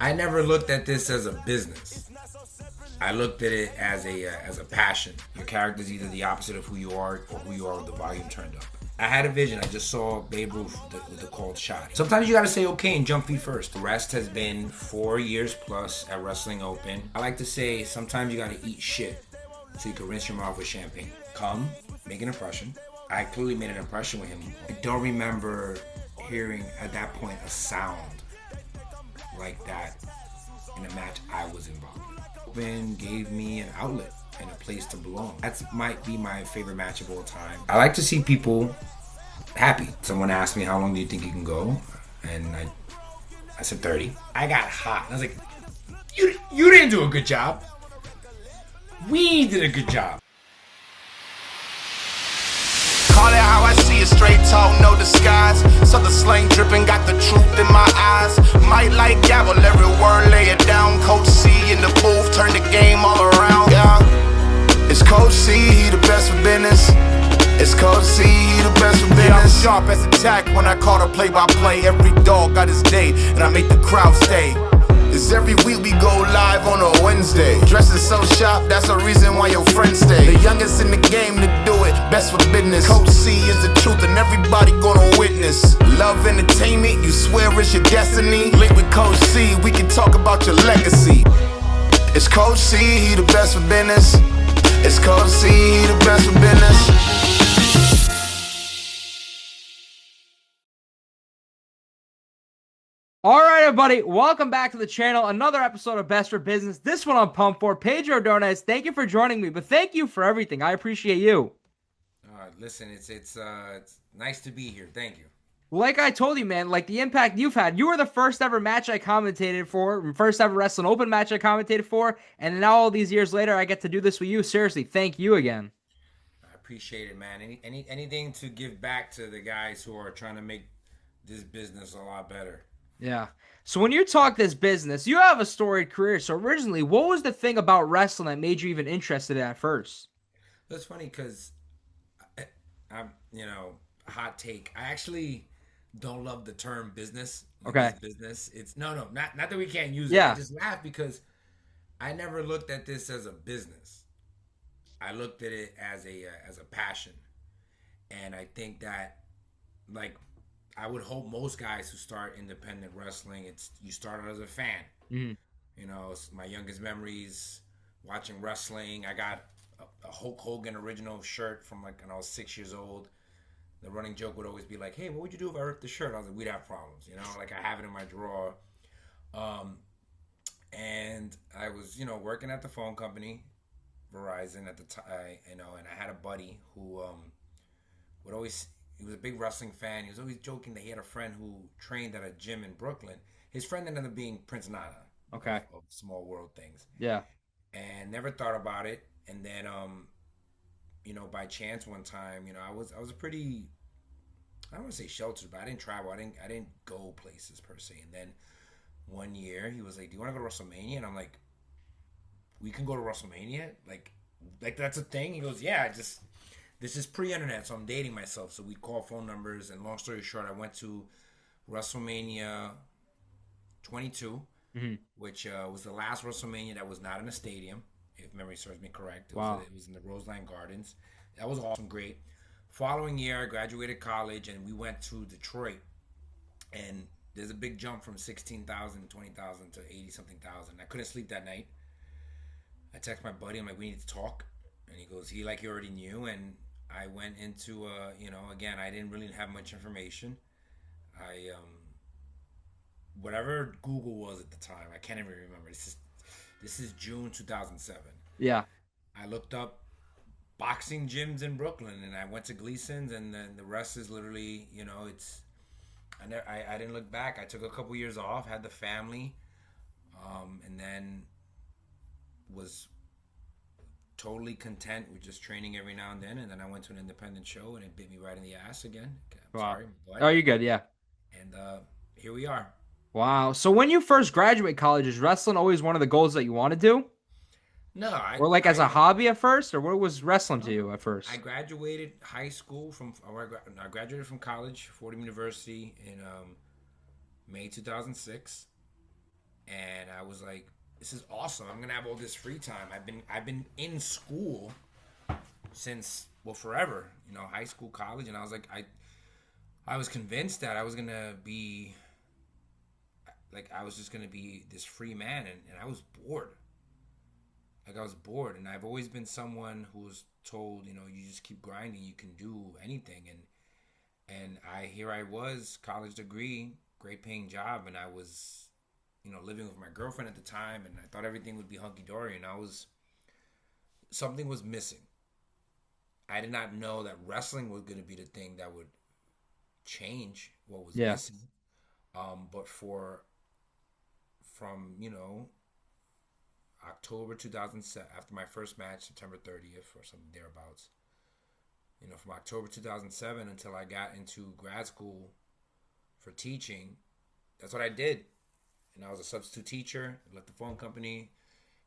I never looked at this as a business. I looked at it as a passion. Your character is either the opposite of who you are or who you are with the volume turned up. I had a vision. I just saw Babe Ruth with the called shot. Sometimes you gotta say okay and jump feet first. The rest has been 4 years plus at Wrestling Open. I like to say sometimes you gotta eat shit so you can rinse your mouth with champagne. Come, make an impression. I clearly made an impression with him. I don't remember hearing at that point a sound like that in a match I was involved in. Open gave me an outlet and a place to belong. That might be my favorite match of all time. I like to see people happy. Someone asked me, how long do you think you can go? And I said 30. I got hot. I was like, you didn't do a good job. We did a good job. Call it how I see it, straight talk, no disguise. So the slang dripping, got the truth in my eyes. Might like gavel, every word, lay it down. Coach C in the booth, turn the game all around. Yeah, it's Coach C, he the best for business. It's Coach C, he the best for business. Yeah, I'm sharp as attack when I call the play-by-play. Every dog got his day, and I make the crowd stay. It's every week we go live on a Wednesday. Dressing so sharp, that's the reason why your friends stay. The youngest in the game to do it, best for business. Coach C is the truth and everybody gonna witness. Love entertainment, you swear it's your destiny. Link with Coach C, we can talk about your legacy. It's Coach C, he the best for business. It's Coach C, he the best for business. All right, everybody, welcome back to the channel. Another episode of Best for Business. This one I'm pumped for. Pedro Dones, thank you for joining me, but thank you for everything. I appreciate you. Listen, it's nice to be here. Thank you. Like I told you, man, like the impact you've had. You were the first ever match I commentated for, first ever Wrestling Open match I commentated for, and now all these years later, I get to do this with you. Seriously, thank you again. I appreciate it, man. Anything to give back to the guys who are trying to make this business a lot better. Yeah. So when you talk this business, you have a storied career. So originally, what was the thing about wrestling that made you even interested at first? That's funny because I'm, hot take. I actually don't love the term business. Okay. Business. It's not that we can't use it. Yeah. I just laugh because I never looked at this as a business. I looked at it as a passion, and I think that I would hope most guys who start independent wrestling, you start out as a fan. Mm-hmm. My youngest memories watching wrestling. I got a Hulk Hogan original shirt from when I was 6 years old. The running joke would always be like, "Hey, what would you do if I ripped the shirt?" I was like, "We'd have problems." I have it in my drawer. And I was, working at the phone company, Verizon at the time, and I had a buddy who would always. He was a big wrestling fan. He was always joking that he had a friend who trained at a gym in Brooklyn. His friend ended up being Prince Nana. Okay. Of Small World Things. Yeah. And never thought about it. And then, by chance one time, I was a pretty, I don't want to say sheltered, but I didn't travel. I didn't go places per se. And then one year he was like, "Do you want to go to WrestleMania?" And I'm like, "We can go to WrestleMania? Like that's a thing?" He goes, "Yeah, this is pre-internet, so I'm dating myself." So we call phone numbers, and long story short, I went to WrestleMania 22, mm-hmm. which was the last WrestleMania that was not in a stadium, if memory serves me correct. It was in the Roseland Gardens. That was awesome, great. Following year, I graduated college, and we went to Detroit. And there's a big jump from 16,000, 20,000 to 80-something thousand. I couldn't sleep that night. I text my buddy. I'm like, "We need to talk." And he goes, "He you already knew." And I went into, again, I didn't really have much information. Whatever Google was at the time, I can't even remember. This is June 2007. Yeah. I looked up boxing gyms in Brooklyn, and I went to Gleason's, and then the rest is literally, I didn't look back. I took a couple years off, had the family, and then was totally content with just training every now and then I went to an independent show, and it bit me right in the ass again. Sorry. But, oh, you're good, yeah. And here we are. Wow. So when you first graduate college, is wrestling always one of the goals that you want to do? No. As a hobby at first? Or what was wrestling to you at first? I graduated high school I graduated from college, Fordham University in May 2006. And was like, this is awesome. I'm gonna have all this free time. I've been in school since, well, forever, you know, high school, college, and I was like, I was convinced that I was gonna be like, I was just gonna be this free man, and I was bored. Like, I was bored, and I've always been someone who was told, you know, you just keep grinding, you can do anything, and here I was, college degree, great paying job, and I was, you know, living with my girlfriend at the time, and I thought everything would be hunky-dory, and something was missing. I did not know that wrestling was going to be the thing that would change what was missing. But from, you know, October 2007, after my first match, September 30th or something thereabouts, you know, from October 2007 until I got into grad school for teaching, that's what I did. And I was a substitute teacher, left the phone company,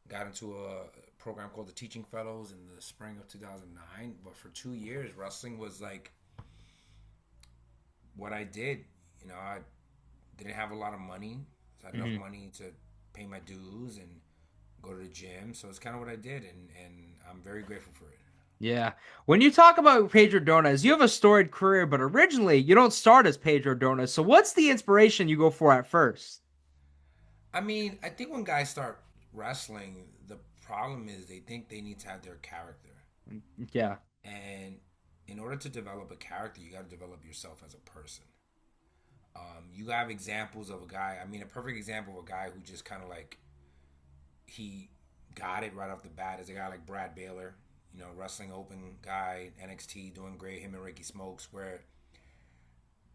got into a program called the Teaching Fellows in the spring of 2009. But for 2 years, wrestling was like what I did. You know, I didn't have a lot of money. So I had enough money to pay my dues and go to the gym. So it's kind of what I did, and I'm very grateful for it. Yeah. When you talk about Pedro Dones, you have a storied career, but originally you don't start as Pedro Dones. So what's the inspiration you go for at first? I mean, I think when guys start wrestling, the problem is they think they need to have their character. Yeah. And in order to develop a character, you got to develop yourself as a person. You have examples of a guy. I mean, a perfect example of a guy who just kind of like, he got it right off the bat is a guy like Brad Baylor. You know, wrestling open guy, NXT, doing great. Him and Ricky Smokes, where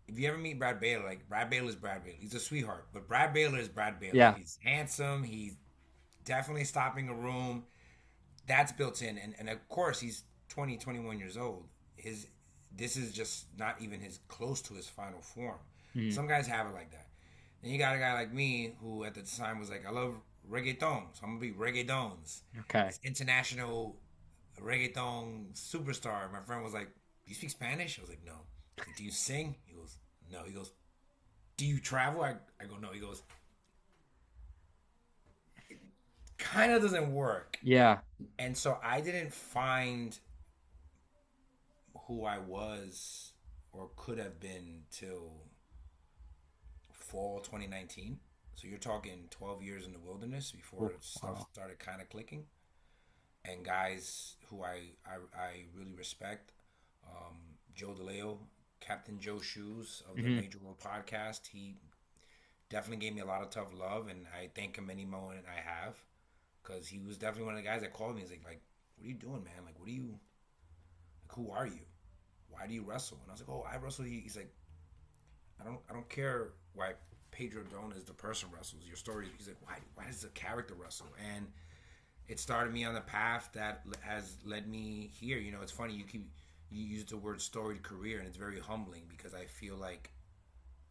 if you ever meet Brad Baylor, like, Brad Baylor is Brad Baylor. He's a sweetheart, but Brad Baylor is Brad Baylor. Yeah. He's handsome. He's definitely stopping a room. That's built in. And of course, he's 20, 21 years old. This is just not even close to his final form. Some guys have it like that. Then you got a guy like me who at the time was like, I love reggaeton, so I'm going to be Reggaedones. Okay. This international reggaeton superstar. My friend was like, do you speak Spanish? I was like, no. I said, do you sing? He goes, no. He goes, do you travel? I go, no. He goes, it kind of doesn't work. Yeah. And so I didn't find who I was or could have been till fall 2019. So you're talking 12 years in the wilderness before stuff started kind of clicking. And guys who I really respect, Joe DeLeo, Captain Joe Shoes of the Major World Podcast, he definitely gave me a lot of tough love, and I thank him any moment I have, because he was definitely one of the guys that called me. He's like, what are you doing, man? Like, who are you? Why do you wrestle? And I was like, oh, I wrestle. He's like, I don't care why Pedro Dones, the person, wrestles. Your story. He's like, why does the character wrestle? And it started me on the path that has led me here. You know, it's funny, you use the word storied career, and it's very humbling, because I feel like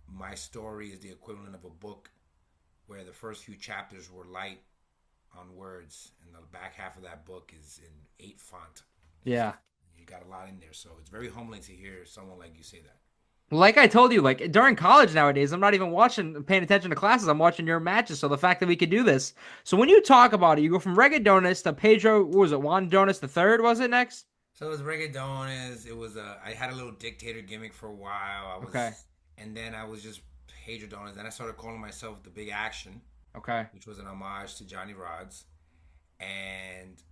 my story is the equivalent of a book where the first few chapters were light on words, and the back half of that book is in 8 font. Yeah. You got a lot in there, so it's very humbling to hear someone like you say that. Like I told you, like during college nowadays, I'm not even paying attention to classes. I'm watching your matches. So the fact that we could do this. So when you talk about it, you go from Reggaedones to Pedro, what was it, Juan Dones the third, was it next? So it was Reggaedones. It was I had a little dictator gimmick for a while. Okay. And then I was just Pedro Dones. Then I started calling myself the Big Action. Okay. Which was an homage to Johnny Rodz. And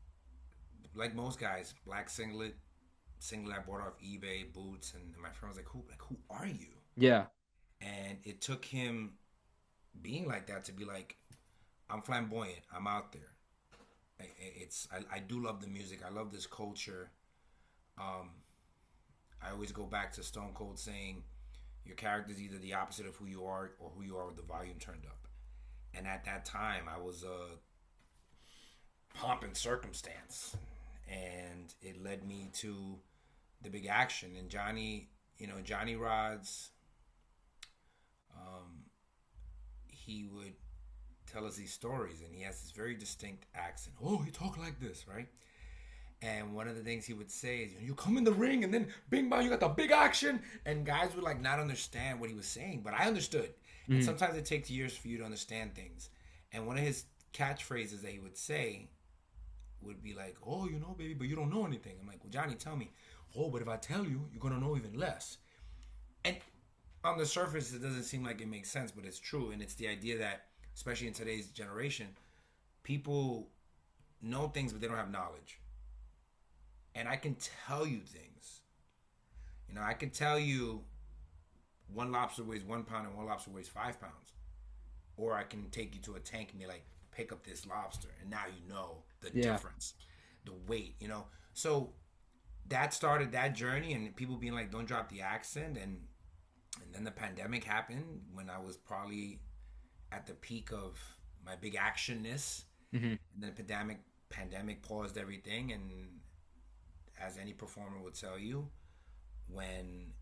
like most guys, black singlet I bought off eBay, boots, and my friend was like, who are you? Yeah. And it took him being like that to be like, I'm flamboyant, I'm out there. I do love the music, I love this culture. I always go back to Stone Cold saying, your character is either the opposite of who you are or who you are with the volume turned up. And at that time, I was pomp and circumstance. And it led me to the Big Action. And Johnny Rodz, he would tell us these stories, and he has this very distinct accent. Oh, he talk like this, right? And one of the things he would say is, you come in the ring, and then bing bang, you got the Big Action. And guys would like not understand what he was saying, but I understood. And sometimes it takes years for you to understand things. And one of his catchphrases that he would say would be like, "Oh, you know, baby, but you don't know anything." I'm like, "Well, Johnny, tell me." "Oh, but if I tell you, you're gonna know even less." And on the surface, it doesn't seem like it makes sense, but it's true. And it's the idea that, especially in today's generation, people know things, but they don't have knowledge. And I can tell you things. You know, I can tell you one lobster weighs 1 pound and one lobster weighs 5 pounds. Or I can take you to a tank and be like, pick up this lobster. And now you know the difference, the weight, you know. So that started that journey, and people being like, don't drop the accent. And then the pandemic happened when I was probably at the peak of my big actionness. And then the pandemic paused everything. And as any performer would tell you, when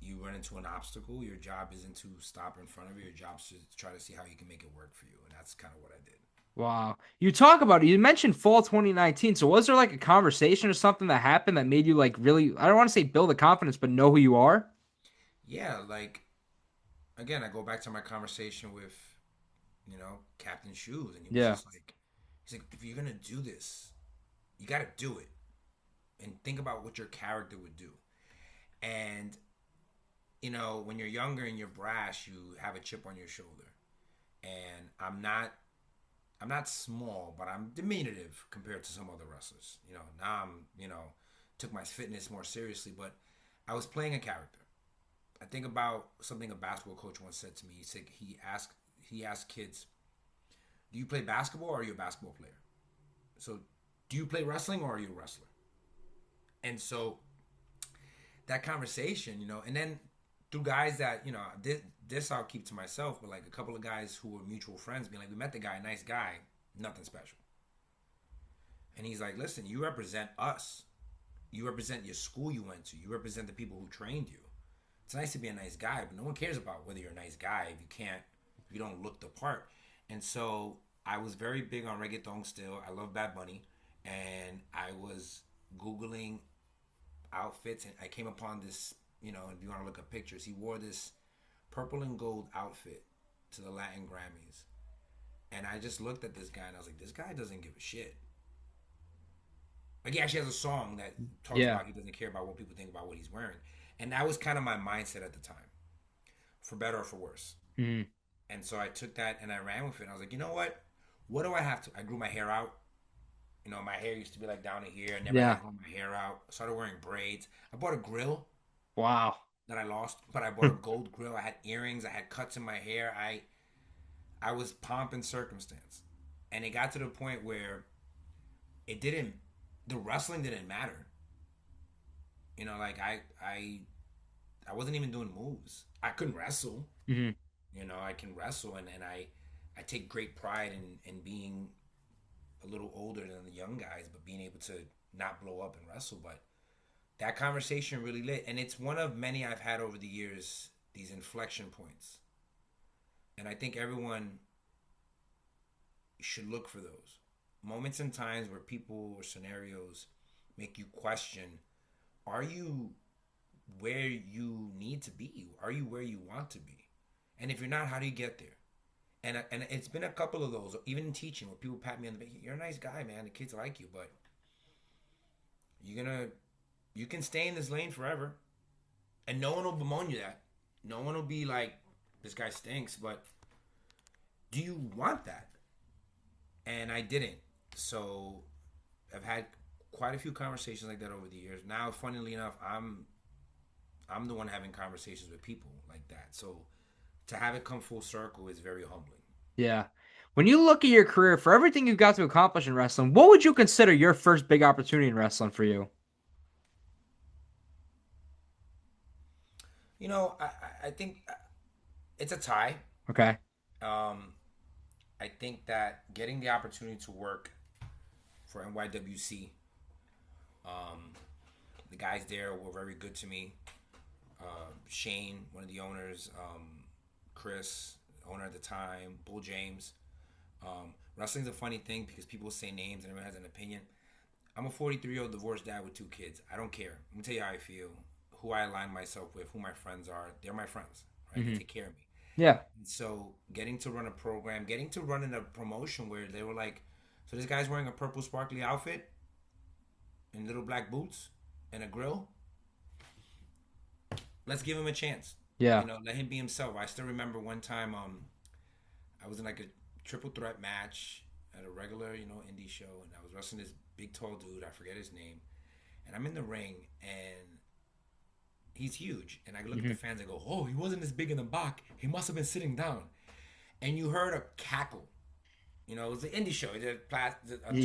you run into an obstacle, your job isn't to stop in front of you. Your job is to try to see how you can make it work for you. And that's kind of what I did. Wow. You talk about it. You mentioned fall 2019. So was there like a conversation or something that happened that made you like really, I don't want to say build the confidence, but know who you are? Yeah, like, again, I go back to my conversation with, you know, Captain Shoes. And he was just like, he's like, if you're going to do this, you got to do it. And think about what your character would do. And, you know, when you're younger and you're brash, you have a chip on your shoulder. And I'm not small, but I'm diminutive compared to some other wrestlers. You know, now I'm, you know, took my fitness more seriously, but I was playing a character. I think about something a basketball coach once said to me. He said he asked kids, do you play basketball or are you a basketball player? So do you play wrestling or are you a wrestler? And so that conversation, you know, and then through guys that, you know, this I'll keep to myself, but like a couple of guys who were mutual friends being like, we met the guy, nice guy, nothing special. And he's like, listen, you represent us. You represent your school you went to. You represent the people who trained you. It's nice to be a nice guy, but no one cares about whether you're a nice guy if you don't look the part. And so I was very big on reggaeton still. I love Bad Bunny. And I was Googling outfits, and I came upon this, you know, if you want to look at pictures, he wore this purple and gold outfit to the Latin Grammys. And I just looked at this guy and I was like, this guy doesn't give a shit. Like, he actually has a song that talks about he doesn't care about what people think about what he's wearing. And that was kind of my mindset at the time, for better or for worse. And so I took that and I ran with it. And I was like, you know what? What do I have to? I grew my hair out. You know, my hair used to be like down to here. I never had grown my hair out. I started wearing braids. I bought a grill. Wow. That I lost, but I bought a gold grill. I had earrings. I had cuts in my hair. I was pomp and circumstance. And it got to the point where the wrestling didn't matter. You know, like I wasn't even doing moves. I couldn't wrestle. You know, I can wrestle, and I take great pride in being a little older than the young guys, but being able to not blow up and wrestle. But that conversation really lit, and it's one of many I've had over the years, these inflection points. And I think everyone should look for those moments and times where people or scenarios make you question, are you where you need to be? Are you where you want to be? And if you're not, how do you get there? And it's been a couple of those, even in teaching, where people pat me on the back, you're a nice guy, man, the kids like you, but you can stay in this lane forever, and no one will bemoan you that. No one will be like, this guy stinks, but do you want that? And I didn't. So I've had quite a few conversations like that over the years. Now, funnily enough, I'm the one having conversations with people like that. So to have it come full circle is very humbling. Yeah. When you look at your career, for everything you've got to accomplish in wrestling, what would you consider your first big opportunity in wrestling for you? You know, I think it's a tie. Okay. I think that getting the opportunity to work for NYWC, the guys there were very good to me. Shane, one of the owners, Chris, owner at the time, Bull James. Wrestling's a funny thing because people say names and everyone has an opinion. I'm a 43-year-old divorced dad with 2 kids. I don't care. I'm going to tell you how I feel, who I align myself with, who my friends are. They're my friends, right? They take care of me. Yeah. And so getting to run a program, getting to run in a promotion where they were like, so this guy's wearing a purple sparkly outfit and little black boots and a grill. Let's give him a chance. Yeah. Let him be himself. I still remember one time I was in like a triple threat match at a regular, indie show, and I was wrestling this big tall dude, I forget his name. And I'm in the ring and he's huge. And I look at the fans, I go, oh, he wasn't as big in the back. He must have been sitting down. And you heard a cackle. It was an indie show. He did a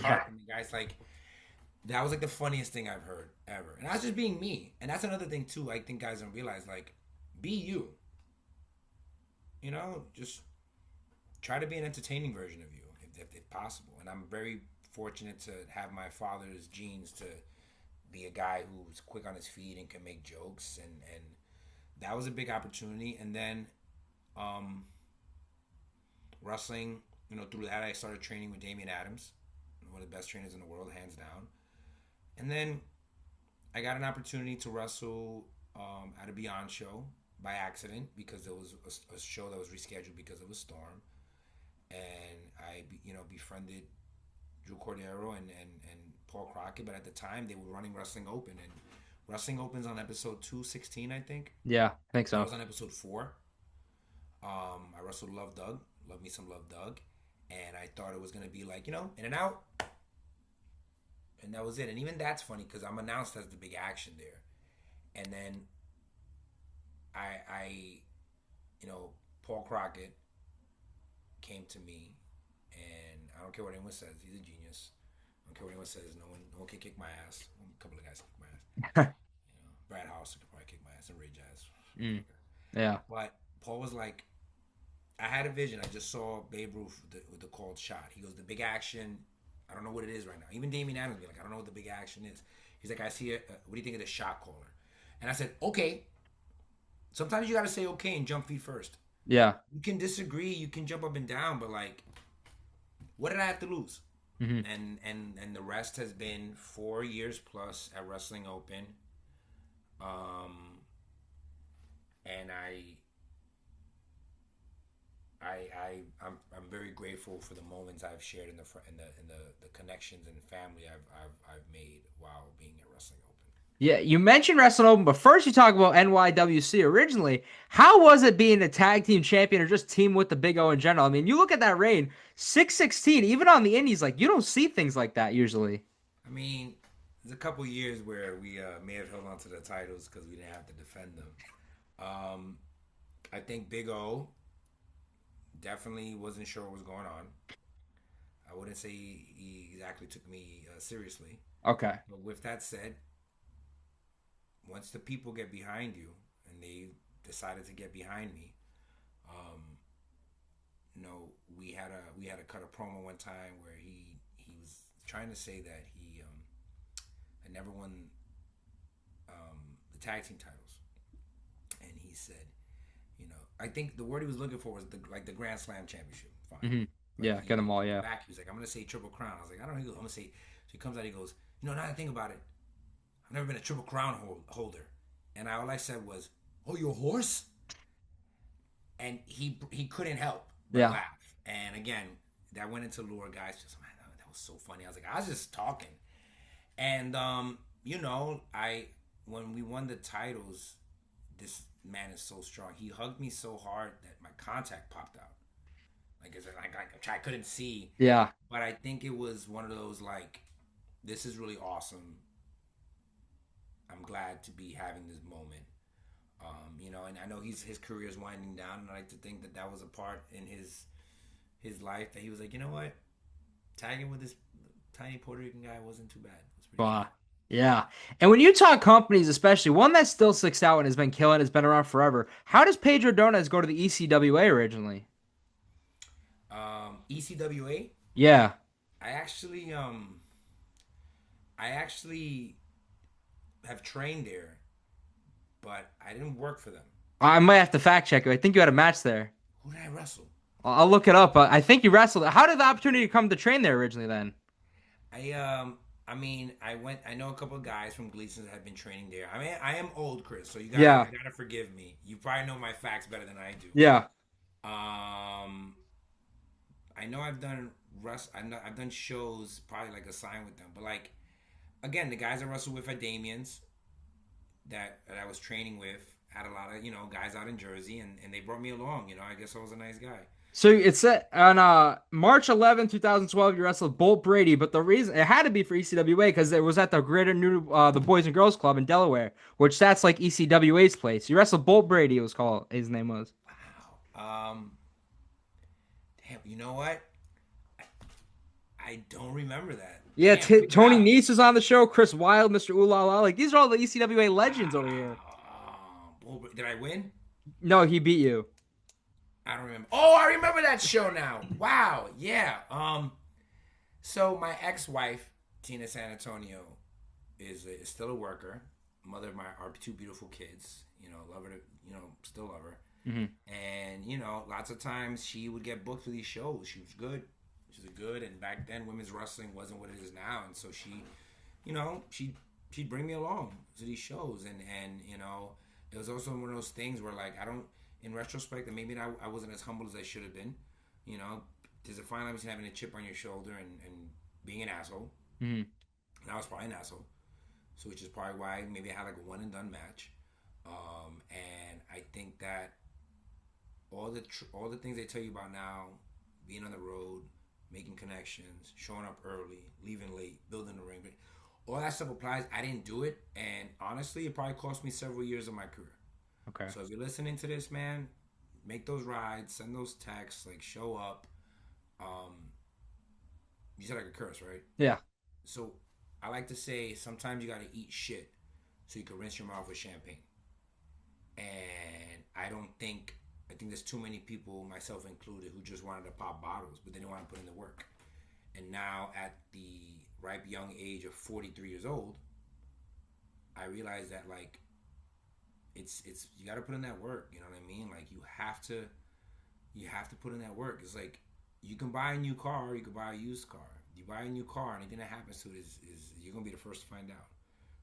tarp, and the guy's like, that was like the funniest thing I've heard ever. And that's just being me. And that's another thing too, I think guys don't realize, like, be you. Just try to be an entertaining version of you if possible. And I'm very fortunate to have my father's genes to be a guy who's quick on his feet and can make jokes, and that was a big opportunity. And then wrestling, through that I started training with Damian Adams, one of the best trainers in the world, hands down. And then I got an opportunity to wrestle at a Beyond show by accident because there was a show that was rescheduled because of a storm, and I befriended Drew Cordero and Paul Crockett. But at the time they were running Wrestling Open, and Wrestling Open's on episode 216, I think. Yeah, I think so. I was on episode 4. I wrestled Love Me Some Love Doug, and I thought it was gonna be like, in and out, and that was it. And even that's funny because I'm announced as the big action there, and then I Paul Crockett came to me, and I don't care what anyone says, he's a genius. I don't care what anyone says, no one can kick my ass. A couple of guys kick my ass. Brad House could probably kick my ass, and Ray Jazz. Yeah. But Paul was like, I had a vision. I just saw Babe Ruth with the called shot. He goes, the big action, I don't know what it is right now. Even Damian Adams be like, I don't know what the big action is. He's like, I see it. What do you think of the shot caller? And I said, okay. Sometimes you got to say okay and jump feet first. Yeah. You can disagree. You can jump up and down. But, like, what did I have to lose? And the rest has been 4 years plus at Wrestling Open. And I'm very grateful for the moments I've shared in the connections and family I've made while being at Wrestling Open. Yeah, you mentioned Wrestling Open, but first you talk about NYWC originally. How was it being a tag team champion or just team with the Big O in general? I mean, you look at that reign, 616, even on the indies, like, you don't see things like that usually. I mean, there's a couple years where we may have held on to the titles because we didn't have to defend them. I think Big O definitely wasn't sure what was going on. I wouldn't say he exactly took me seriously. Okay. But with that said, once the people get behind you, and they decided to get behind me, we had to cut a promo one time where he was trying to say that he had never won the tag team titles, and he said, I think the word he was looking for was the Grand Slam championship. Fine. Mm-hmm. Yeah, get them all. Yeah. Back, he was like, I'm gonna say Triple Crown. I was like, I don't know. I'm gonna say. So he comes out. He goes, now that I think about it, I've never been a Triple Crown holder. And all I said was, oh, you're a horse? And he couldn't help but laugh. And again, that went into lore, guys. Just, man, that was so funny. I was like, I was just talking. And, when we won the titles, this man is so strong. He hugged me so hard that my contact popped out. I couldn't see. Yeah. But I think it was one of those, like, this is really awesome. I'm glad to be having this moment, and I know his career is winding down, and I like to think that was a part in his life that he was like, you know what, tagging with this tiny Puerto Rican guy wasn't too bad. It was pretty cool. Yeah. And when you talk companies, especially one that still sticks out and has been killing, has been around forever, how does Pedro Dones go to the ECWA originally? ECWA? Yeah. I actually have trained there, but I didn't work for them. I might have to fact check it. I think you had a match there. Who did I wrestle? I'll look it up. I think you wrestled. How did the opportunity come to train there originally then? I know a couple of guys from Gleason's that have been training there. I am old, Chris, so you gotta forgive me. You probably know my facts better than I do. Yeah. Um, I know I've done I've done shows probably like a sign with them, but like again, the guys I wrestled with at Damien's that I was training with had a lot of guys out in Jersey, and they brought me along. I guess I was a nice guy. So it's on March 11th, 2012, you wrestled Bolt Brady, but the reason it had to be for ECWA because it was at the Greater New the Boys and Girls Club in Delaware, which that's like ECWA's place. You wrestled Bolt Brady, it was called. His name was. Wow. Damn. You know what? I don't remember that. Yeah, Damn. Pick it Tony out. Nese was on the show. Chris Wilde, Mr. Ooh La La. Like these are all the ECWA legends over here. Did I win? No, he beat you. I don't remember. Oh, I remember that show now. Wow. Yeah. So my ex-wife, Tina San Antonio, is still a worker, mother of our two beautiful kids. Love her. Still love her. Mm-hmm. And lots of times she would get booked for these shows. She was good. She was good. And back then, women's wrestling wasn't what it is now. And so she'd bring me along to these shows. And it was also one of those things where like I don't. In retrospect, that maybe I wasn't as humble as I should have been. There's a fine line between having a chip on your shoulder and being an asshole. Mm-hmm. And I was probably an asshole. So which is probably why maybe I had like a one and done match. And I think that all the things they tell you about now, being on the road, making connections, showing up early, leaving late, building the ring, but all that stuff applies. I didn't do it, and honestly, it probably cost me several years of my career. Okay. So if you're listening to this, man, make those rides, send those texts, like show up. You said I could curse, right? Yeah. So I like to say sometimes you got to eat shit so you can rinse your mouth with champagne. And I think there's too many people, myself included, who just wanted to pop bottles, but they didn't want to put in the work. And now at the ripe young age of 43 years old, I realized that like it's you got to put in that work. You know what I mean? Like you have to put in that work. It's like you can buy a new car, you can buy a used car. You buy a new car, and anything that happens to it is you're gonna be the first to find out.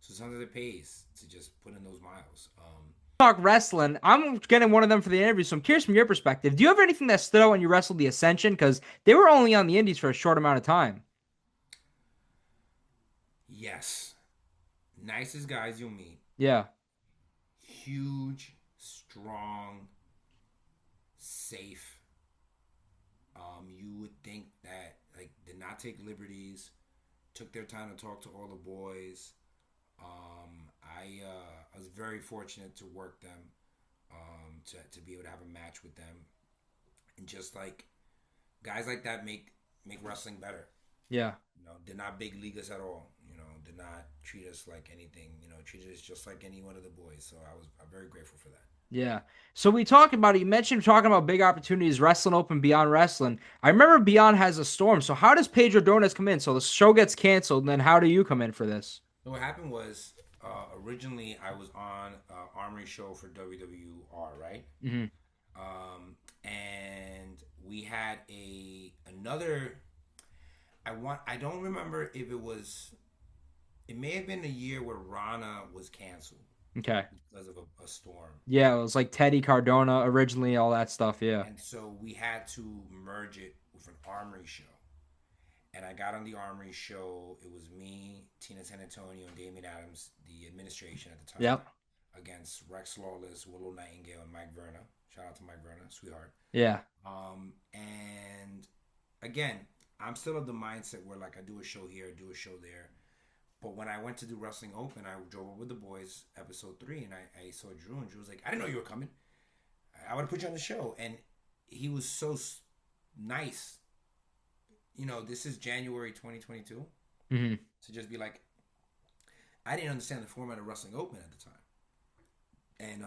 So sometimes it pays to just put in those miles. Talk wrestling. I'm getting one of them for the interview, so I'm curious from your perspective. Do you have anything that stood out when you wrestled the Ascension? Because they were only on the Indies for a short amount of time. Yes, nicest guys you'll meet. Yeah. Huge, strong, safe. You would think that like did not take liberties, took their time to talk to all the boys. I was very fortunate to work them, to be able to have a match with them, and just like guys like that make wrestling better. Yeah. They're not big leaguers at all. Did not treat us like anything. Treated us just like any one of the boys. So I'm very grateful for that. Yeah. So we talked about it. You mentioned talking about big opportunities, wrestling open, Beyond Wrestling. I remember Beyond has a storm. So how does Pedro Dones come in? So the show gets canceled, and then how do you come in for this? So what happened was originally I was on Armory show for WWR, right? Mm-hmm. And we had another. I don't remember if it was. It may have been a year where Rana was canceled. Okay. Because of a storm. Yeah, it was like Teddy Cardona originally, all that stuff. Yeah. And so we had to merge it with an Armory show. And I got on the Armory show. It was me, Tina San Antonio, and Damian Adams, the administration at the time. Yep. Against Rex Lawless, Willow Nightingale, and Mike Verna. Shout out to Mike Verna, sweetheart. Yeah. And again, I'm still of the mindset where like I do a show here, do a show there. But when I went to do Wrestling Open, I drove up with the boys, episode 3, and I saw Drew, and Drew was like, I didn't know you were coming. I would have put you on the show. And he was so nice. This is January 2022. Mm-hmm. To just be like, I didn't understand the format of Wrestling Open at the time. And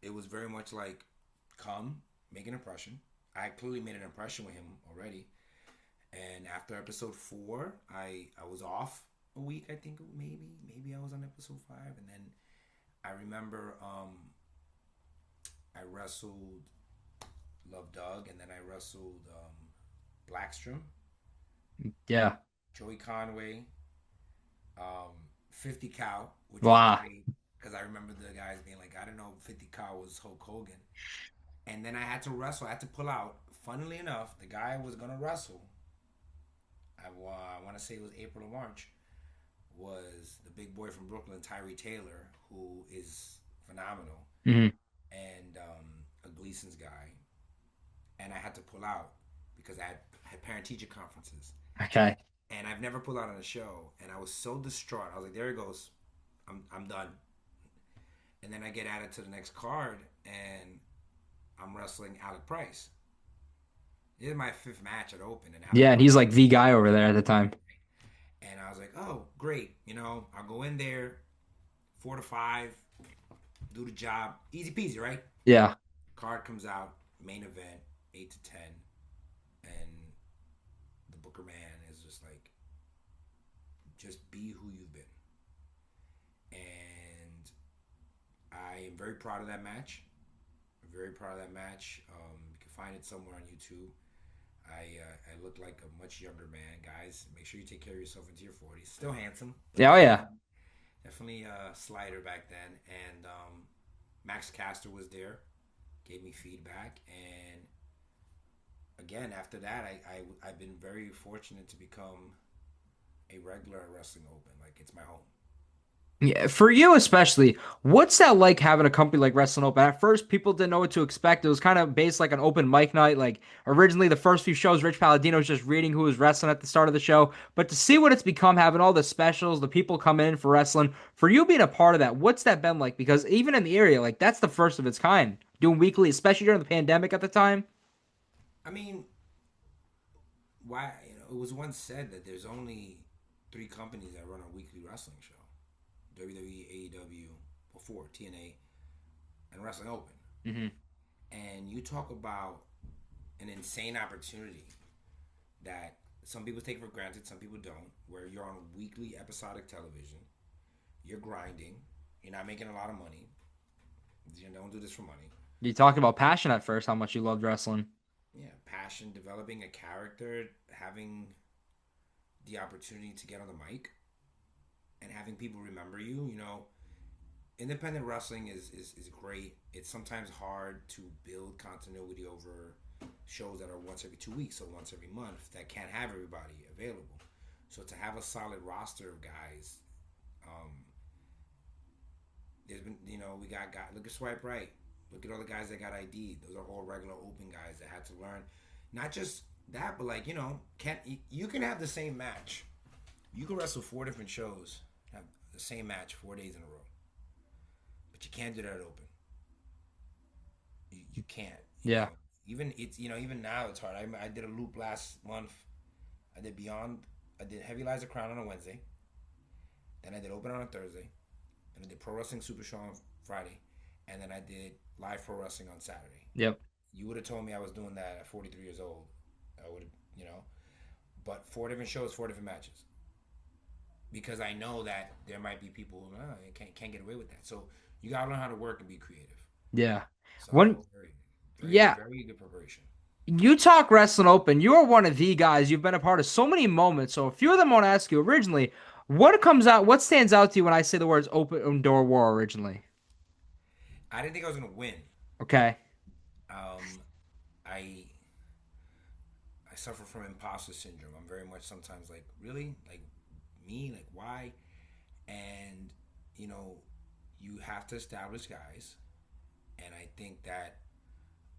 it was very much like, come, make an impression. I clearly made an impression with him already. And after episode 4, I was off a week, I think maybe I was on episode 5, and then I remember I wrestled Love Doug, and then I wrestled Blackstrom, Yeah. Joey Conway, 50 Cal, which Wow. was great because I remember the guys being like, I don't know, 50 Cal was Hulk Hogan, And then I had to wrestle. I had to pull out. Funnily enough, the guy I was going to wrestle, I want to say it was April or March, was the big boy from Brooklyn, Tyree Taylor, who is phenomenal. Mm-hmm. And a Gleason's guy. And I had to pull out because I had parent-teacher conferences. Okay. And I've never pulled out on a show. And I was so distraught. I was like, there it goes. I'm done. And then I get added to the next card, and I'm wrestling Alec Price. This is my 5th match at Open. And he's like the guy over there at the time. And I was like, oh, great. I'll go in there, 4 to 5, do the job. Easy peasy, right? Yeah. Card comes out, main event, 8 to 10. And the Booker man is just like, just be who you've been. And I am very proud of that match. I'm very proud of that match. You can find it somewhere on YouTube. I look like a much younger man. Guys, make sure you take care of yourself into your 40s. Still handsome. Yeah, oh yeah. Definitely a slider back then. And Max Caster was there. Gave me feedback. And again, after that, I've been very fortunate to become a regular at Wrestling Open. Like, it's my home. Yeah, for you especially, what's that like having a company like Wrestling Open? At first, people didn't know what to expect. It was kind of based like an open mic night. Like originally, the first few shows, Rich Palladino was just reading who was wrestling at the start of the show. But to see what it's become, having all the specials, the people come in for wrestling, for you being a part of that, what's that been like? Because even in the area, like that's the first of its kind. Doing weekly, especially during the pandemic at the time. I mean, why? It was once said that there's only 3 companies that run a weekly wrestling show. WWE, AEW, before TNA, and Wrestling Open. Mm-hmm. And you talk about an insane opportunity that some people take for granted, some people don't, where you're on weekly episodic television, you're grinding, you're not making a lot of money, you don't do this for money. You talked about passion at first, how much you loved wrestling. Yeah, passion, developing a character, having the opportunity to get on the mic, and having people remember you. Independent wrestling is great. It's sometimes hard to build continuity over shows that are once every 2 weeks or once every month that can't have everybody available. So to have a solid roster of guys, there's been, we got look at Swipe Right. Look at all the guys that got ID'd. Those are all regular Open guys that had to learn. Not just that, but like, you can have the same match. You can wrestle 4 different shows, have the same match 4 days in a row. But you can't do that at Open. You can't. Yeah. Even now it's hard. I did a loop last month. I did Heavy Lies of Crown on a Wednesday. Then I did Open on a Thursday. Then I did Pro Wrestling Super Show on Friday. And then I did Live Pro Wrestling on Saturday. Yep. You would have told me I was doing that at 43 years old. I would have, But 4 different shows, 4 different matches. Because I know that there might be people who can't get away with that. So you gotta learn how to work and be creative. Yeah. So very good preparation. You talk Wrestling Open. You're one of the guys. You've been a part of so many moments. So a few of them I want to ask you originally. What stands out to you when I say the words Open Door War originally? I didn't think I was gonna win. Okay. I suffer from imposter syndrome. I'm very much sometimes like, really? Like me? Like why? And you have to establish guys. And I think that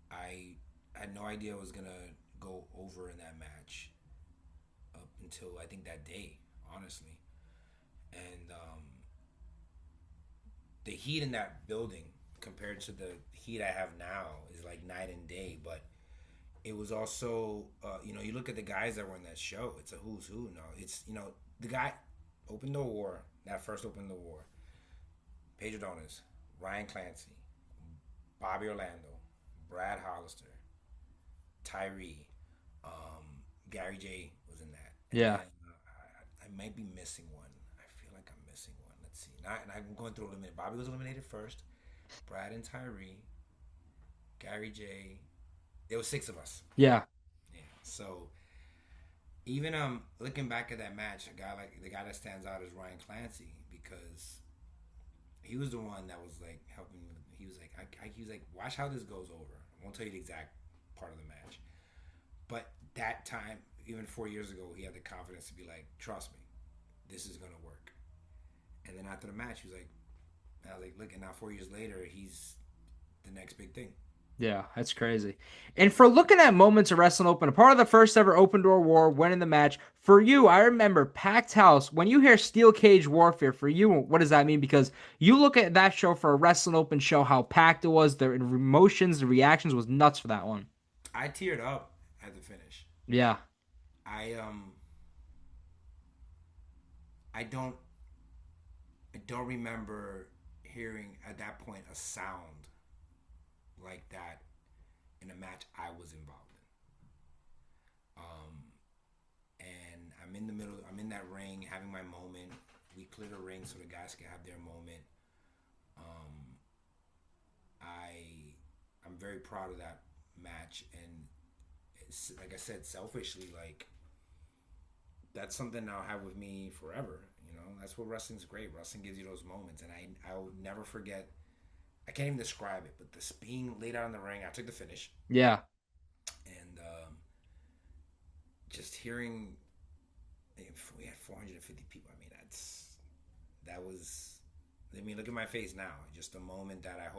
I had no idea I was gonna go over in that match up until I think that day, honestly. And the heat in that building compared to the heat I have now is like night and day. But it was also, you look at the guys that were in that show. It's a who's who. No, it's the guy Open Door War. That first Open Door War. Pedro Dones, Ryan Clancy, Bobby Orlando, Brad Hollister, Tyree, Gary J was in that. Yeah. I might be missing one. I feel like I'm missing one. Let's see. And I'm going through eliminated. Bobby was eliminated first. Brad and Tyree, Gary J. There was 6 of us. Yeah. Yeah. So even looking back at that match, the guy that stands out is Ryan Clancy, because he was the one that was like helping me. He was like, watch how this goes over. I won't tell you the exact part of the match. But that time, even 4 years ago, he had the confidence to be like, trust me, this is going to work. And then after the match, he was like, I was like, look, and now 4 years later, he's the next big thing. Yeah, that's crazy. And for looking at moments of Wrestling Open, a part of the first ever Open Door War, winning the match, for you, I remember packed house. When you hear Steel Cage Warfare, for you, what does that mean? Because you look at that show for a Wrestling Open show, how packed it was, the emotions, the reactions was nuts for that one. I teared up at the finish. Yeah. I I don't remember hearing at that point a sound like that in a match I was involved in. And I'm in the middle. I'm in that ring, having my moment. We clear the ring so the guys can have their moment. I'm very proud of that match, and it's, like I said, selfishly, like that's something I'll have with me forever. You know, that's what wrestling's great. Wrestling gives you those moments, and I'll never forget. I can't even describe it, but this being laid out in the ring, I took the finish. Yeah. And just hearing, we had 450 people. I mean, that was. I mean, look at my face now. Just a moment that I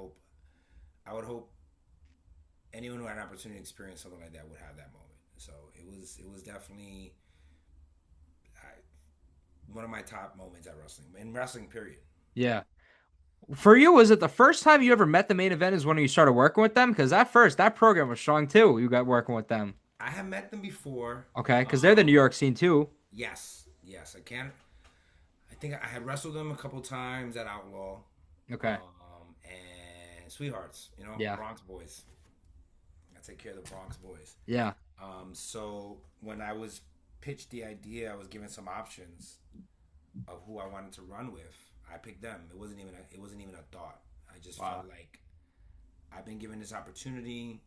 would hope anyone who had an opportunity to experience something like that would have that moment. So it was definitely one of my top moments at wrestling, in wrestling, period. Yeah. For you, was it the first time you ever met the Main Event is when you started working with them? Because that program was strong too. You got working with them. I have met them before. Okay, because they're the New York scene too. Yes. I think I had wrestled them a couple times at Outlaw. Okay. And Sweethearts, Yeah. Bronx Boys. I take care of the Bronx Boys. Yeah. So when I was pitched the idea, I was given some options of who I wanted to run with. I picked them. It wasn't even a thought. I just felt like I've been given this opportunity.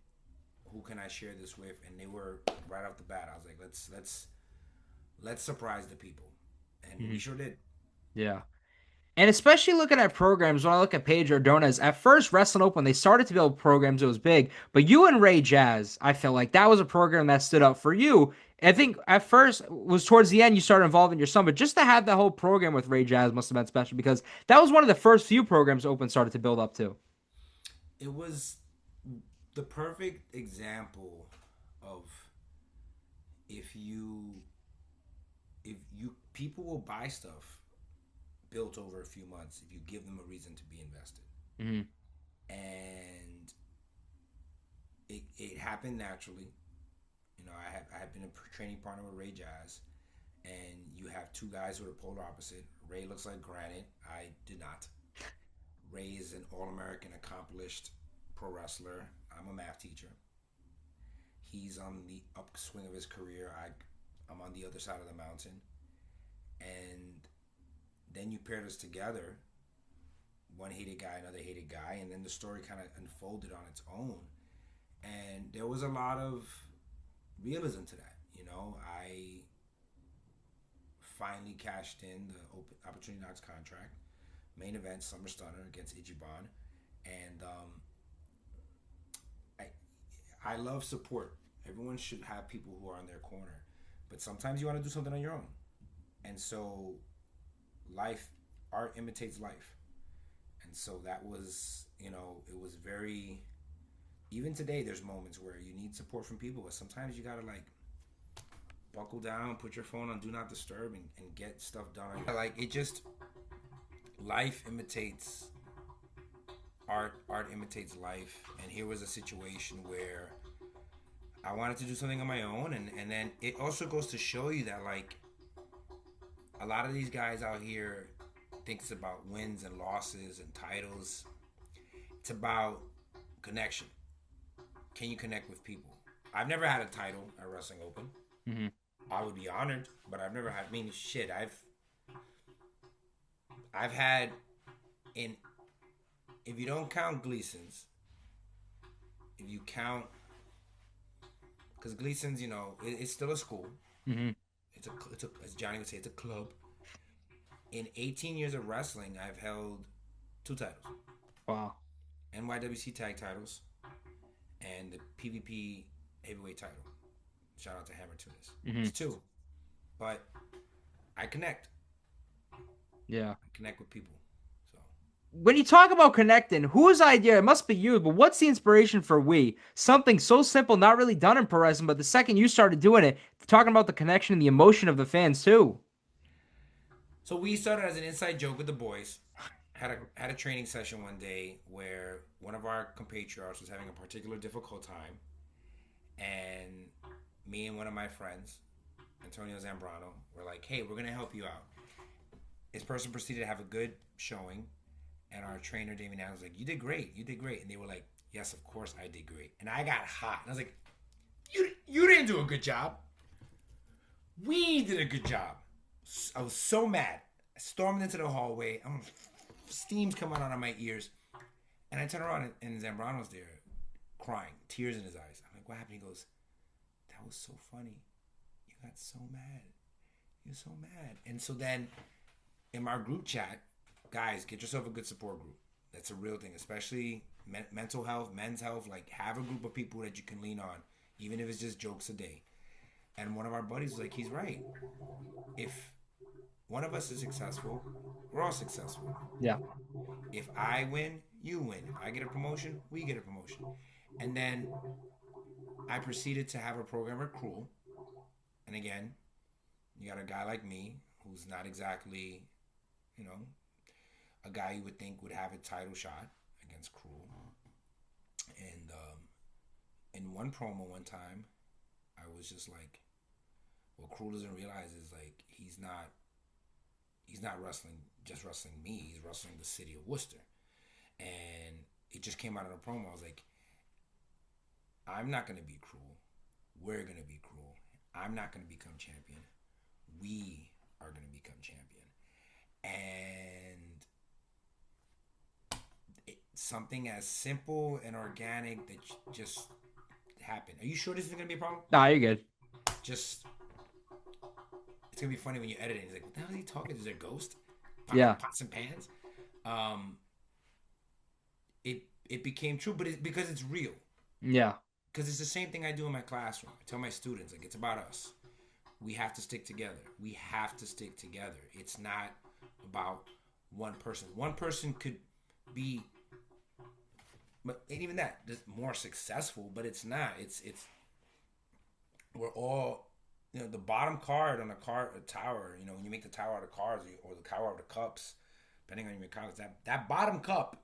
Who can I share this with? And they were right off the bat. I was like, let's surprise the people, and we sure did. Yeah. And especially looking at programs, when I look at Pedro Dones, at first Wrestling Open, they started to build programs, it was big. But you and Ray Jazz, I felt like that was a program that stood up for you. I think at first was towards the end you started involving your son, but just to have the whole program with Ray Jazz must have been special because that was one of the first few programs Open started to build up to. It was the perfect example of if you people will buy stuff built over a few months if you give them a reason to be invested. Mm-hmm. And it happened naturally. I had been a training partner with Ray Jazz, and you have two guys who are polar opposite. Ray looks like granite. I did not. Ray is an all-American, accomplished pro wrestler. I'm a math teacher. He's on the upswing of his career. I'm on the other side of the mountain. And then you paired us together. One hated guy, another hated guy, and then the story kind of unfolded on its own. And there was a lot of realism to that. I finally cashed in the Opportunity Knocks contract, main event, Summer Stunner against Ichiban, and I love support. Everyone should have people who are in their corner, but sometimes you want to do something on your own, and so art imitates life, and so that was, it was very. Even today, there's moments where you need support from people, but sometimes you gotta buckle down, put your phone on Do Not Disturb, and get stuff done. Life imitates art. Art imitates life. And here was a situation where I wanted to do something on my own, and then it also goes to show you that a lot of these guys out here think it's about wins and losses and titles. It's about connection. Can you connect with people? I've never had a title at Wrestling Open. Mm-hmm. I would be honored, but I've never had. I've had if you don't count Gleason's, if you count, because Gleason's, it's still a school. Mm-hmm. It's a as Johnny would say, it's a club. In 18 years of wrestling, I've held 2 titles. Wow. NYWC tag titles. and the PvP heavyweight title. Shout out to Hammer Tunis. Mm-hmm. It's 2, but I connect. Yeah. I connect with people. So when you talk about connecting, whose idea? It must be you, but what's the inspiration for We? Something so simple, not really done in pro wrestling, but the second you started doing it, talking about the connection and the emotion of the fans too. So we started as an inside joke with the boys. Had a training session one day where one of our compatriots was having a particular difficult time, and me and one of my friends, Antonio Zambrano, were like, "Hey, we're gonna help you out." This person proceeded to have a good showing, and our trainer Damian Adams was like, "You did great, you did great," and they were like, "Yes, of course I did great," and I got hot, and I was like, "You didn't do a good job. We did a good job." I was so mad. I stormed into the hallway. Steam's coming out of my ears. And I turn around and Zambrano's there crying, tears in his eyes. I'm like, what happened? He goes, that was so funny. You got so mad. You're so mad. And so then in our group chat, guys, get yourself a good support group. That's a real thing, especially mental health, men's health. Like, have a group of people that you can lean on, even if it's just jokes a day. And one of our buddies was like, he's right. If one of us is successful, we're all successful. Yeah. If I win, you win. If I get a promotion, we get a promotion. And then I proceeded to have a program at Cruel. And again, you got a guy like me who's not exactly, a guy you would think would have a title shot against Cruel. And in one promo one time, I was just like, what Cruel doesn't realize is like he's not wrestling me, he's wrestling the city of Worcester. And it just came out of the promo. I was like, I'm not gonna be Cruel. We're gonna be Cruel. I'm not gonna become champion. We are gonna become champion. And something as simple and organic that just happened. Are you sure this is gonna be a problem? Nah, you're good. Just, it's gonna be funny when you edit it. He's like, what the hell is he talking? Is there a ghost? Yeah. Pots and pans. It became true, but it's because it's real. Yeah. Because it's the same thing I do in my classroom. I tell my students, like, it's about us. We have to stick together. We have to stick together. It's not about one person. One person could be, but even that, just more successful, but it's not. It's we're all, the bottom card on a tower, when you make the tower out of cards or the tower out of cups, depending on your cards, that bottom cup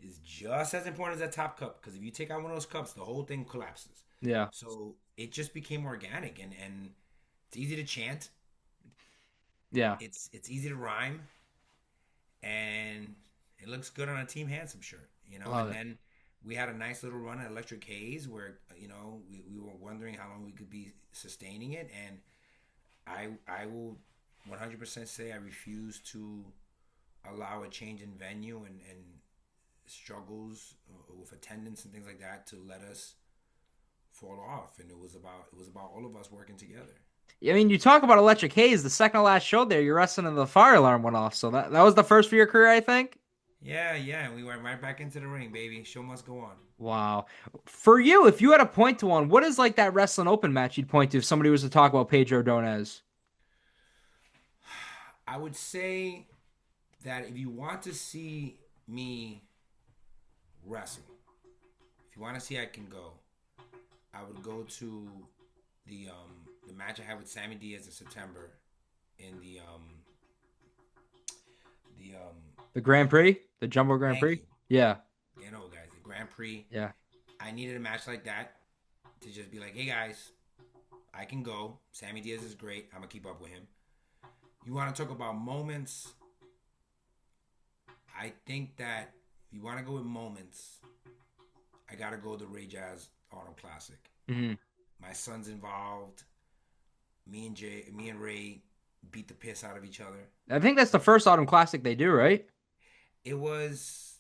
is just as important as that top cup, because if you take out one of those cups, the whole thing collapses. Yeah. So it just became organic, and it's easy to chant. Yeah. It's easy to rhyme, and it looks good on a Team Handsome shirt, and then we had a nice little run at Electric Haze where, we were wondering how long we could be sustaining it. And I will 100% say I refuse to allow a change in venue and struggles with attendance and things like that to let us fall off. And it was about all of us working together. I mean, you talk about Electric Haze, the second to last show there, you're wrestling and the fire alarm went off. So that was the first for your career, I think? Yeah, and we went right back into the ring, baby. Show must go on. Wow. For you, if you had to point to one, what is like that wrestling open match you'd point to if somebody was to talk about Pedro Dones? I would say that if you want to see me wrestle, if you want to see I can go, I would go to the match I had with Sammy Diaz in September in the Grand Prix, the Jumbo Grand Prix. Yeah. Guys, the Grand Prix. Yeah. I needed a match like that to just be like, hey guys, I can go. Sammy Diaz is great. I'm gonna keep up with him. You want to talk about moments? I think that if you want to go with moments, I gotta go the Ray Jazz Autumn Classic. Mm-hmm. My son's involved. Me and Ray beat the piss out of each other. I think that's the first Autumn Classic they do, right? It was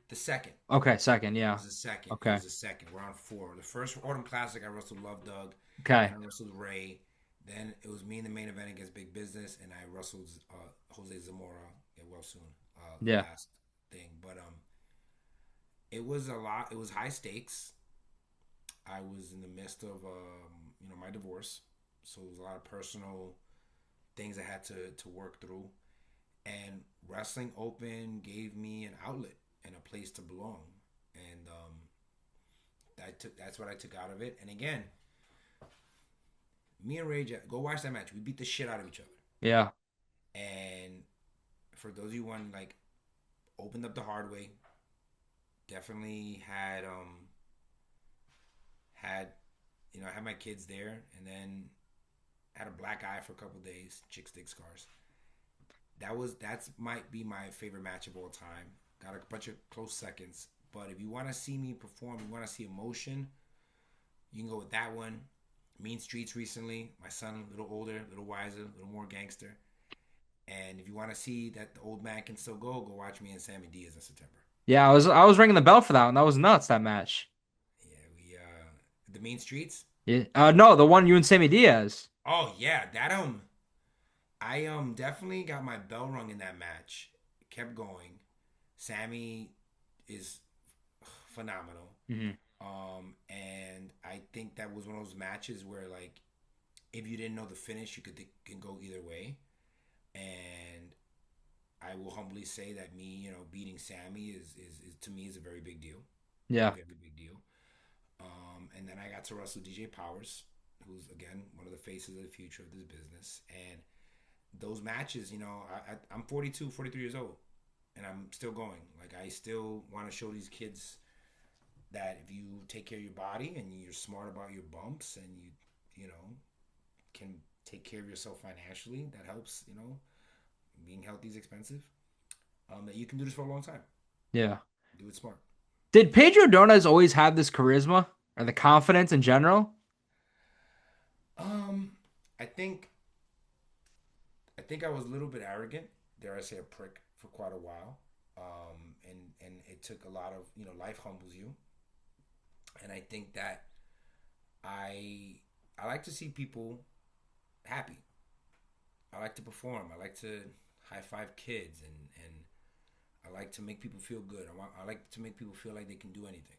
the second. Okay, second, yeah. It was the second. Okay. It was the second. We're on 4. The first Autumn Classic, I wrestled Love Doug. Okay. And I wrestled Ray. Then it was me in the main event against Big Business, and I wrestled Jose Zamora. Get well soon. Yeah. Last thing, but It was a lot. It was high stakes. I was in the midst of my divorce, so it was a lot of personal things I had to work through. And wrestling open gave me an outlet and a place to belong, and that's what I took out of it. And again, me and Rage, go watch that match. We beat the shit out of each other. Yeah. And for those of you who want, like, opened up the hard way. Definitely had I had my kids there, and then had a black eye for a couple days, chick stick scars. That's might be my favorite match of all time. Got a bunch of close seconds, but if you want to see me perform, you want to see emotion, you can go with that one. Mean Streets recently, my son, a little older, a little wiser, a little more gangster. And if you want to see that the old man can still go watch me and Sammy Diaz in September. Yeah, I was ringing the bell for that one. That was nuts, that match. Yeah, the Mean Streets. Yeah. No, the one you and Sammy Diaz. Oh yeah, that I definitely got my bell rung in that match. Kept going. Sammy is phenomenal. Mm-hmm. And I think that was one of those matches where, like, if you didn't know the finish, you can go either way. And I will humbly say that me, beating Sammy is to me is a very big deal. Yeah. Very big deal. And then I got to wrestle DJ Powers, who's again one of the faces of the future of this business. And those matches, I'm 42, 43 years old, and I'm still going. Like, I still want to show these kids that if you take care of your body and you're smart about your bumps and you can take care of yourself financially, that helps. Being healthy is expensive. That you can do this for a long time. Yeah. Do it smart. Did Pedro Dones always have this charisma or the confidence in general? I think I was a little bit arrogant, dare I say a prick, for quite a while. And it took a lot of, life humbles you. And I think that I like to see people happy. I like to perform. I like to high five kids, and I like to make people feel good. I like to make people feel like they can do anything.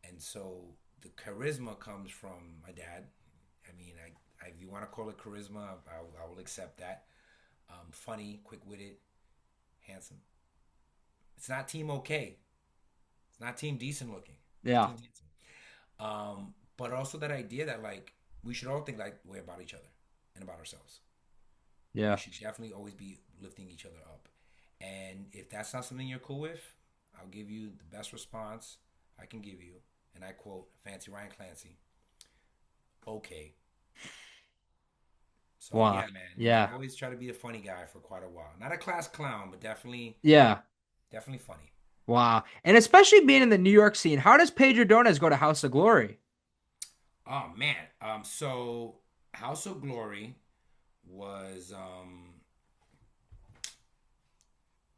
And so the charisma comes from my dad. I mean, if you want to call it charisma, I will accept that. Funny, quick-witted, handsome. It's not Team OK. It's not Team Decent looking. Yeah. Team Decent. But also that idea that, like, we should all think like way about each other and about ourselves. Yeah. We should definitely always be lifting each other up. And if that's not something you're cool with, I'll give you the best response I can give you. And I quote Fancy Ryan Clancy. Okay. So, Wow. yeah, man. Yeah. I always try to be a funny guy for quite a while. Not a class clown, but definitely funny. Wow. And especially being in the New York scene, how does Pedro Dones go to House of Glory? Oh, man. So House of Glory was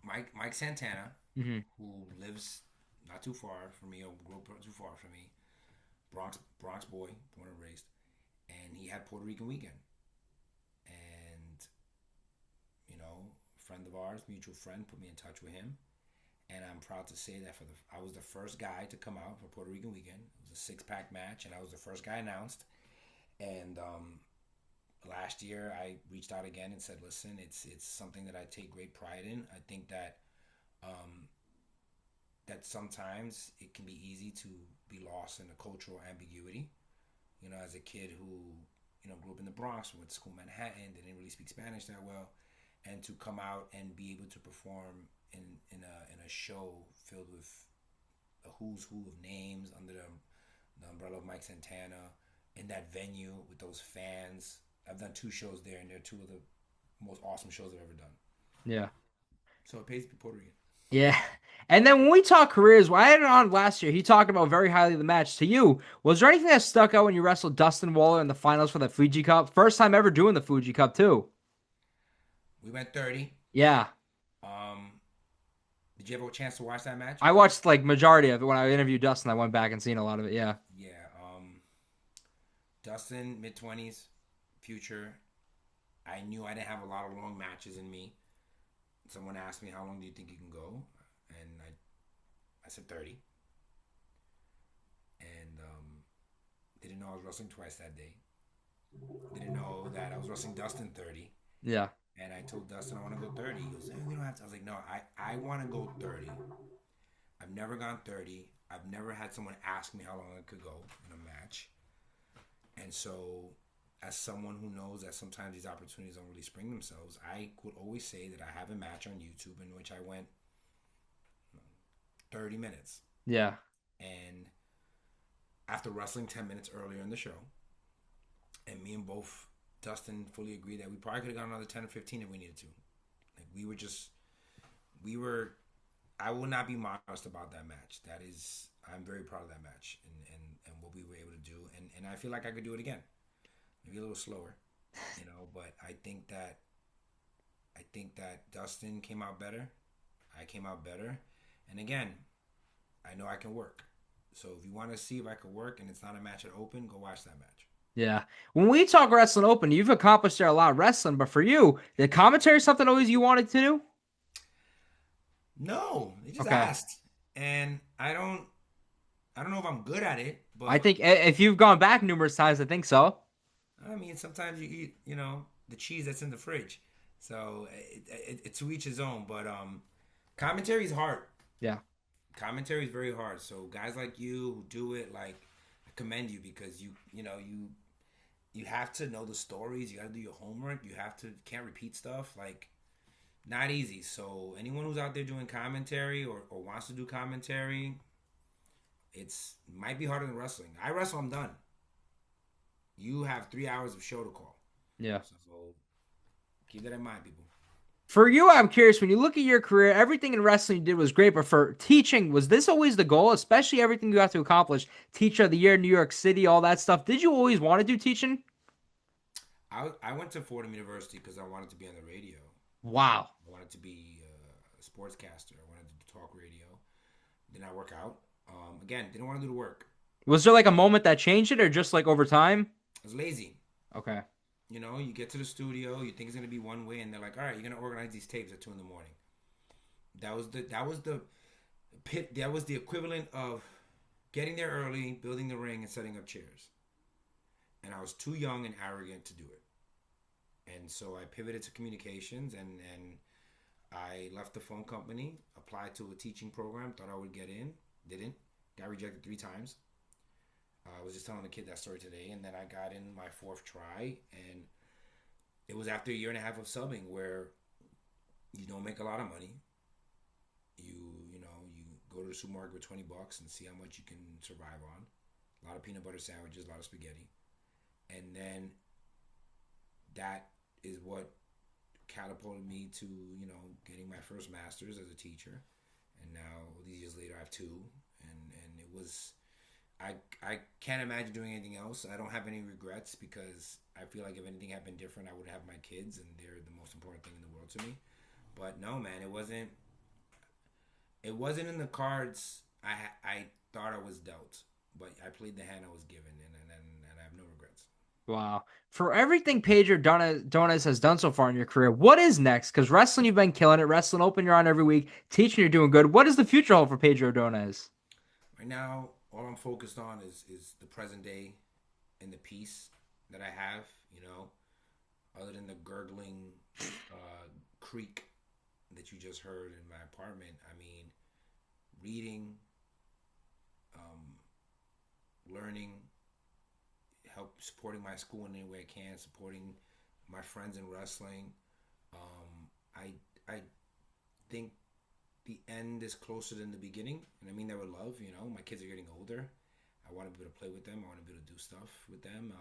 Mike Santana, Mm-hmm. who lives not too far from me, or grew up not too far from me. Bronx boy, born and raised. And he had Puerto Rican weekend. And, a friend of ours, mutual friend, put me in touch with him. And I'm proud to say that I was the first guy to come out for Puerto Rican weekend. It was a 6-pack match, and I was the first guy announced. And last year, I reached out again and said, listen, it's something that I take great pride in. I think that that sometimes it can be easy to be lost in the cultural ambiguity. As a kid who, grew up in the Bronx, went to school in Manhattan, didn't really speak Spanish that well, and to come out and be able to perform in a show filled with a who's who of names under the umbrella of Mike Santana, in that venue with those fans. I've done 2 shows there, and they're 2 of the most awesome shows I've ever done. Yeah. So it pays to be Puerto Rican. Yeah. And then when we talk careers, well, I had it on last year. He talked about very highly of the match. To you, was there anything that stuck out when you wrestled Dustin Waller in the finals for the Fuji Cup? First time ever doing the Fuji Cup, too. We went 30. Yeah. Did you ever have a chance to watch that match? I watched like majority of it when I interviewed Dustin. I went back and seen a lot of it. Yeah. Yeah. Dustin, mid-20s, future. I knew I didn't have a lot of long matches in me. Someone asked me, how long do you think you can go? And I said 30. and didn't know I was wrestling twice that day. Didn't know that I was wrestling Dustin 30. Yeah. And I told Dustin I want to go 30. He goes, we don't have to. I was like, no, I want to go 30. I've never gone 30. I've never had someone ask me how long I could go in a match. And so, as someone who knows that sometimes these opportunities don't really spring themselves, I would always say that I have a match on YouTube in which I went 30 minutes. Yeah. And after wrestling 10 minutes earlier in the show, and me and both Dustin fully agreed that we probably could have gone another 10 or 15 if we needed to. Like, I will not be modest about that match. I'm very proud of that match and what we were able to do. And I feel like I could do it again. Maybe a little slower, but I think that Dustin came out better. I came out better. And again, I know I can work. So if you want to see if I can work and it's not a match at Open, go watch that match. Yeah. When we talk wrestling open, you've accomplished there a lot of wrestling, but for you, the commentary something always you wanted to do? No, they just asked. And I don't know if I'm good at it, but I think if you've gone back numerous times, I think so. I mean, sometimes you eat, the cheese that's in the fridge. So it's to each his own, but commentary is hard. Yeah. Commentary is very hard. So guys like you who do it, like, I commend you because you have to know the stories. You got to do your homework. Can't repeat stuff. Like, not easy. So anyone who's out there doing commentary or wants to do commentary, it might be harder than wrestling. I wrestle, I'm done. You have 3 hours of show to call. Yeah. So keep that in mind, people. For you, I'm curious, when you look at your career, everything in wrestling you did was great, but for teaching, was this always the goal, especially everything you have to accomplish? Teacher of the Year in New York City, all that stuff. Did you always want to do teaching? I went to Fordham University because I wanted to be on the radio. Wow. I wanted to be a sportscaster. I wanted to talk radio. Did not work out. Again, didn't want to do the work. Was there like a moment that changed it or just like over time? I was lazy. Okay. You get to the studio, you think it's gonna be one way, and they're like, "All right, you're gonna organize these tapes at 2 a.m." That was the equivalent of getting there early, building the ring, and setting up chairs. And I was too young and arrogant to do it. And so I pivoted to communications, and I left the phone company, applied to a teaching program, thought I would get in, didn't, got rejected 3 times. I was just telling the kid that story today, and then I got in my 4th try, and it was after a year and a half of subbing where you don't make a lot of money. You go to the supermarket with $20 and see how much you can survive on. A lot of peanut butter sandwiches, a lot of spaghetti. And then that is what catapulted me to, getting my first master's as a teacher. And now, these years later, I have 2. And it was... I can't imagine doing anything else. I don't have any regrets because I feel like if anything had been different, I would have my kids, and they're the most important thing in the world to me. But no, man, it wasn't in the cards. I thought I was dealt, but I played the hand I was given, and I have no regrets. Wow. For everything Pedro Dones has done so far in your career, what is next? Because wrestling, you've been killing it. Wrestling Open, you're on every week. Teaching, you're doing good. What does the future hold for Pedro Dones? Right now, all I'm focused on is the present day and the peace that I have, other than the gurgling creak that you just heard in my apartment. I mean, reading, learning, supporting my school in any way I can, supporting my friends in wrestling. I think the end is closer than the beginning, and I mean that with love. My kids are getting older. I want to be able to play with them. I want to be able to do stuff with them.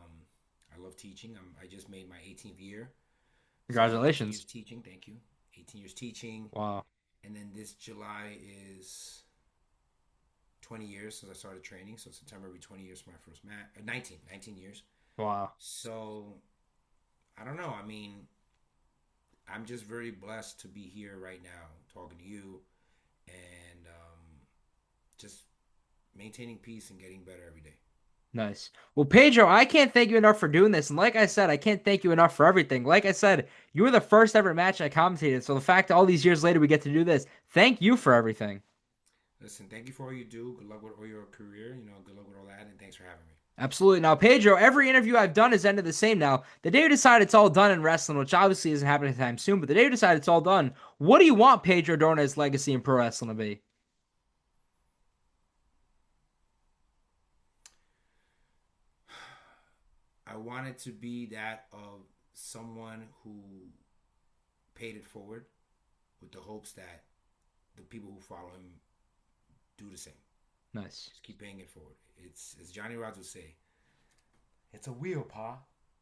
I love teaching. I just made my 18th year. Congratulations. 18 years teaching. Thank you. 18 years teaching. Wow. And then this July is 20 years since I started training. So September will be 20 years for my first match. 19 years. Wow. So I don't know. I mean, I'm just very blessed to be here right now talking to you. And just maintaining peace and getting better every day. Nice. Well, Pedro, I can't thank you enough for doing this. And like I said, I can't thank you enough for everything. Like I said, you were the first ever match I commentated. So the fact that all these years later we get to do this, thank you for everything. Listen, thank you for all you do. Good luck with all your career. Good luck with all that, and thanks for having me. Absolutely. Now, Pedro, every interview I've done has ended the same now. The day you decide it's all done in wrestling, which obviously isn't happening anytime soon, but the day you decide it's all done, what do you want Pedro Dones' legacy in pro wrestling to be? I want it to be that of someone who paid it forward with the hopes that the people who follow him do the same. Nice. Just keep paying it forward. It's as Johnny Rods would say, it's a wheel, Pa.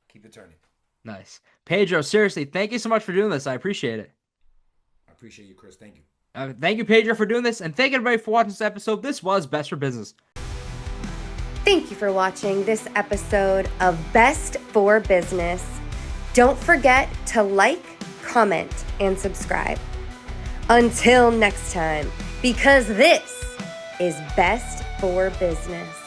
Keep it turning. Nice. Pedro, seriously, thank you so much for doing this. I appreciate it. I appreciate you, Chris. Thank you. Thank you, Pedro, for doing this, and thank everybody for watching this episode. This was Best for Business. Thank you for watching this episode of Best for Business. Don't forget to like, comment, and subscribe. Until next time, because this is Best for Business.